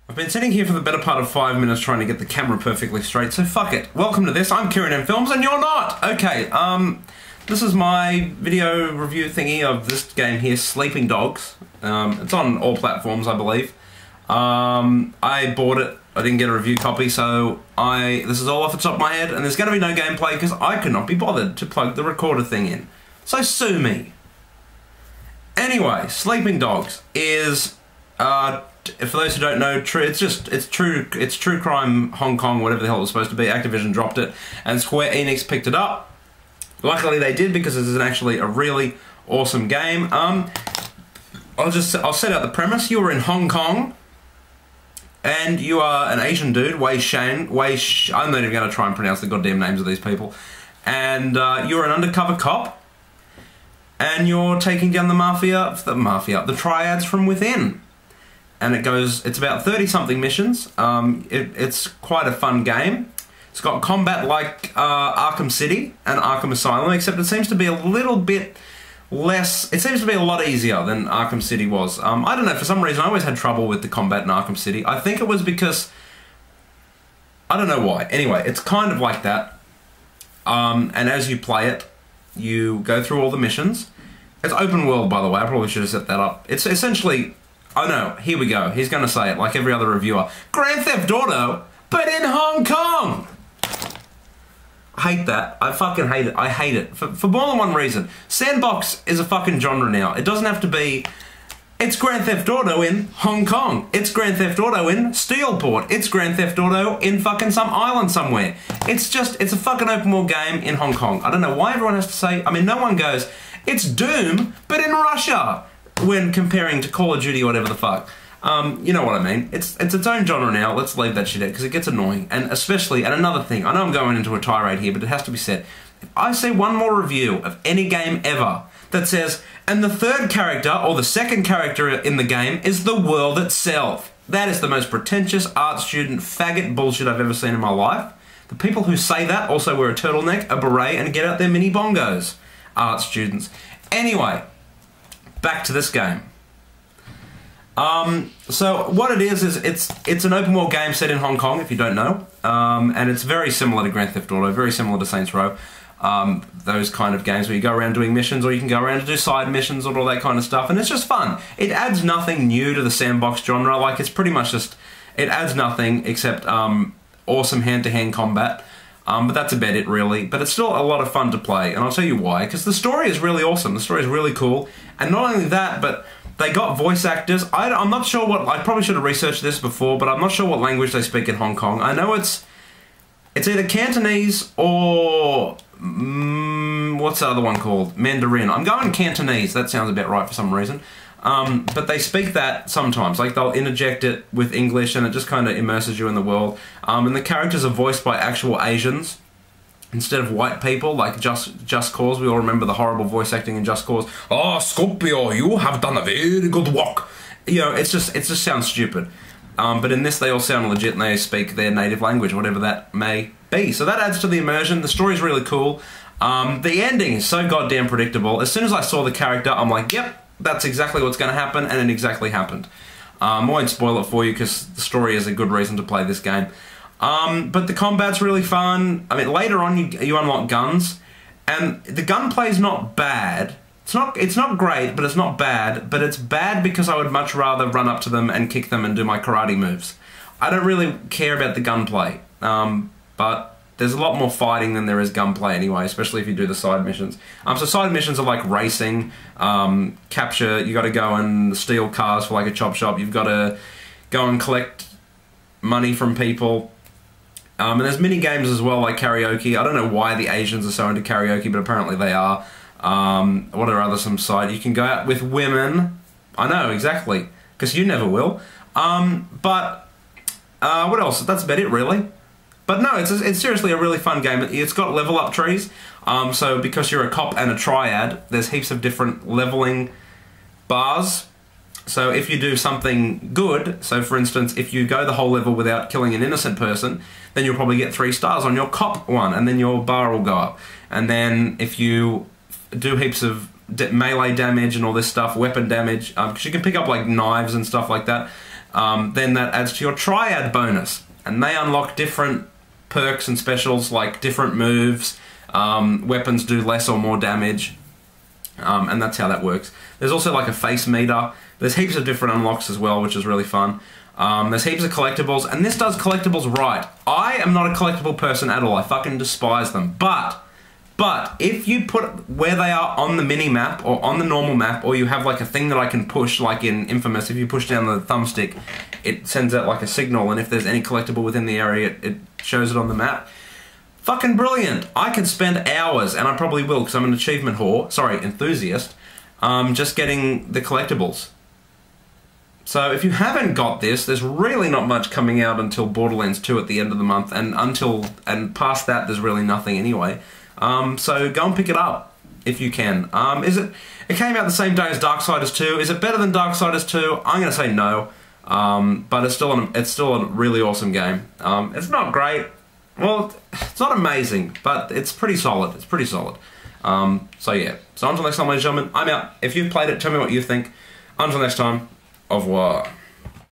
I've been sitting here for the better part of 5 minutes trying to get the camera perfectly straight, so fuck it. Welcome to this. I'm KieranMFilms and you're not! Okay, this is my video review thingy of this game here, Sleeping Dogs. It's on all platforms, I believe. I bought it. I didn't get a review copy, so this is all off the top of my head, and there's going to be no gameplay because I could not be bothered to plug the recorder thing in. So sue me. Anyway, Sleeping Dogs is, for those who don't know, it's true crime Hong Kong, whatever the hell it was supposed to be. Activision dropped it, and Square Enix picked it up. Luckily they did, because this is actually a really awesome game. I'll set out the premise. You are in Hong Kong, and you are an Asian dude, I'm not even going to try and pronounce the goddamn names of these people. And you're an undercover cop, and you're taking down the triads from within. And it's about 30-something missions. It's quite a fun game. It's got combat like Arkham City and Arkham Asylum, except it seems to be a little bit less. It seems to be a lot easier than Arkham City was. I don't know, for some reason I always had trouble with the combat in Arkham City. I think it was because, I don't know why. Anyway, it's kind of like that. And as you play it, you go through all the missions. It's open world, by the way. I probably should have set that up. It's essentially, oh no, here we go. He's going to say it like every other reviewer. Grand Theft Auto, but in Hong Kong! I hate that. I fucking hate it. I hate it. For more than one reason. Sandbox is a fucking genre now. It doesn't have to be... It's Grand Theft Auto in Hong Kong. It's Grand Theft Auto in Steelport. It's Grand Theft Auto in fucking some island somewhere. It's a fucking open world game in Hong Kong. I don't know why everyone has to say... I mean, no one goes, it's Doom, but in Russia, when comparing to Call of Duty or whatever the fuck. You know what I mean. It's its own genre now. Let's leave that shit out, because it gets annoying. And especially, and another thing, I know I'm going into a tirade here, but it has to be said. If I see one more review of any game ever that says, and the third character, or the second character in the game, is the world itself, that is the most pretentious art student faggot bullshit I've ever seen in my life. The people who say that also wear a turtleneck, a beret, and get out their mini bongos. Art students. Anyway, back to this game. So what it is it's an open world game set in Hong Kong, if you don't know, and it's very similar to Grand Theft Auto, very similar to Saints Row, those kind of games where you go around doing missions, or you can go around to do side missions or all that kind of stuff, and it's just fun. It adds nothing new to the sandbox genre. Like, it's pretty much just, it adds nothing except awesome hand-to-hand combat. But that's about it, really. But it's still a lot of fun to play, and I'll tell you why. Because the story is really awesome. The story is really cool. And not only that, but they got voice actors. I'm not sure what... I probably should have researched this before, but I'm not sure what language they speak in Hong Kong. I know it's either Cantonese or... what's the other one called? Mandarin. I'm going Cantonese. That sounds about right for some reason. But they speak that sometimes, like they'll interject it with English, and it just kind of immerses you in the world. And the characters are voiced by actual Asians instead of white people, like Just Cause. We all remember the horrible voice acting in Just Cause. Oh, Scorpio, you have done a very good work. You know, it just sounds stupid. But in this, they all sound legit, and they speak their native language, whatever that may be. So that adds to the immersion. The story's really cool. The ending is so goddamn predictable. As soon as I saw the character, I'm like, yep. That's exactly what's going to happen, and it exactly happened. I won't spoil it for you, because the story is a good reason to play this game. But the combat's really fun. I mean, later on you unlock guns, and the gunplay's not bad. It's not great, but it's not bad. But it's bad because I would much rather run up to them and kick them and do my karate moves. I don't really care about the gunplay, but there's a lot more fighting than there is gunplay anyway, especially if you do the side missions. So side missions are like racing, capture, you got to go and steal cars for like a chop shop, you've got to go and collect money from people. And there's mini games as well, like karaoke. I don't know why the Asians are so into karaoke, but apparently they are. What are some side? You can go out with women. I know, exactly, because you never will. What else? That's about it, really. But no, it's seriously a really fun game. It's got level up trees, so because you're a cop and a triad, there's heaps of different leveling bars. So if you do something good, so for instance, if you go the whole level without killing an innocent person, then you'll probably get 3 stars on your cop one, and then your bar will go up. And then if you do heaps of melee damage and all this stuff, weapon damage, because you can pick up like knives and stuff like that, then that adds to your triad bonus. And they unlock different perks and specials, like different moves, weapons do less or more damage, and that's how that works. There's also like a face meter. There's heaps of different unlocks as well, which is really fun. There's heaps of collectibles, and this does collectibles right. I am not a collectible person at all. I fucking despise them. But if you put where they are on the mini-map or on the normal map, or you have like a thing that I can push, like in Infamous, if you push down the thumbstick, it sends out like a signal, and if there's any collectible within the area, it shows it on the map. Fucking brilliant. I can spend hours, and I probably will, because I'm an achievement whore, sorry, enthusiast, just getting the collectibles. So if you haven't got this, there's really not much coming out until Borderlands 2 at the end of the month, and past that, there's really nothing anyway. So go and pick it up if you can. It came out the same day as Darksiders 2. Is it better than Darksiders 2? I'm going to say no. But it's still a really awesome game. It's not great. Well, it's not amazing, but it's pretty solid. It's pretty solid. So yeah. So until next time, ladies and gentlemen, I'm out. If you've played it, tell me what you think. Until next time, au revoir.